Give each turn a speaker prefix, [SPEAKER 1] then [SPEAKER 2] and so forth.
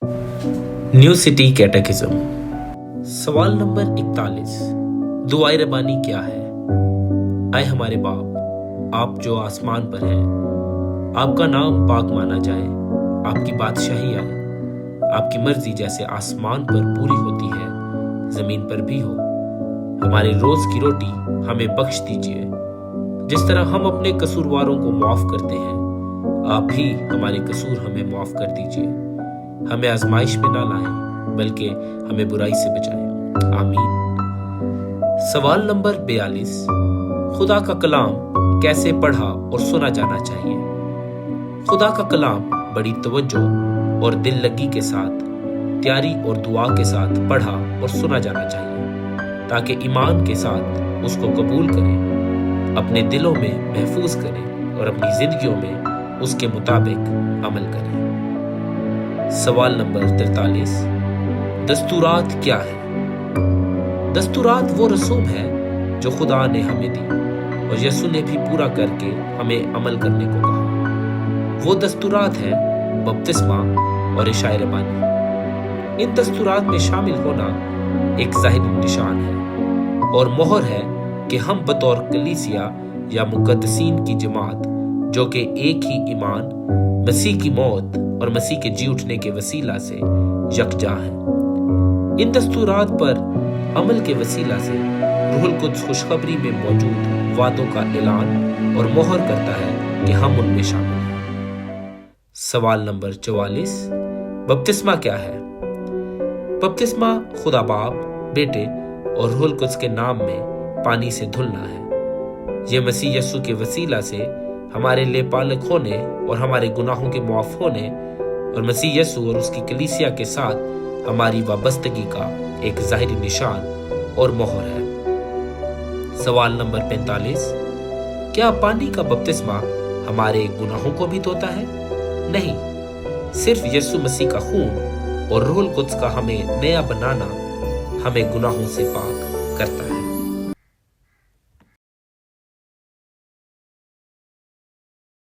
[SPEAKER 1] New city कैटेकिज्म। सवाल number 41। दुआए रबानी क्या है? आए हमारे बाप, आप जो आसमान पर हैं, आपका नाम पाक माना जाए, आपकी बादशाही आए, आपकी मर्जी जैसे आसमान पर पूरी होती है जमीन पर भी हो। हमारे रोज की रोटी हमें बख्श दीजिए, जिस तरह हम अपने कसूरवारों को माफ करते हैं, आप भी हमारे कसूर हमें माफ कर दीजिए। हमें आजमाइश में ना लाएं, बल्कि हमें बुराई से बचाएं। आमीन। सवाल नंबर 42। खुदा का कलाम कैसे पढ़ा और सुना जाना चाहिए? खुदा का कलाम बड़ी तवज्जो और दिल लगी के साथ, तैयारी और दुआ के साथ पढ़ा और सुना जाना चाहिए, ताकि ईमान के साथ उसको कबूल करें, अपने दिलों में महफूज करें और अपनी जिंदगियों में उसके मुताबिक अमल करें। सवाल नंबर 43। दस्तूरात क्या है? दस्तूरात वो रसूम है जो खुदा ने हमें दी और यसु ने भी पूरा करके हमें अमल करने को कहा। वो दस्तूरात है बपतिस्मा और इशाए रबानी। इन दस्तूरात में शामिल होना एक ज़ाहिरी निशान है और मोहर है कि हम बतौर कलीसिया या मुकद्दसीन की जमात, जो कि एक ही ईमान, मसीह की मौत और मसीह के जी उठने के वसीला से यकजा हैं। इन दस्तूरात पर अमल के वसीला से रूहुल कुद्स खुशखबरी में मौजूद वादों का ऐलान और मोहर करता है कि हम उनमें शामिल हैं। सवाल नंबर 44। बपतिस्मा क्या है? बपतिस्मा खुदा बाप, बेटे और रूहुल कुद्स के नाम में पानी से धुलना है। ये मसीह यसु के वसीला से हमारे लिए पालक होने और हमारे गुनाहों के मुआफ होने और मसीह यसु और उसकी कलीसिया के साथ हमारी वाबस्तगी का एक ज़ाहिरी निशान और मोहर है। सवाल नंबर 45। क्या पानी का बपतिस्मा हमारे गुनाहों को भी धोता है? नहीं, सिर्फ यसु मसीह का खून और रूहुल कुद्स का हमें नया बनाना हमें गुनाहों से पाक करता है।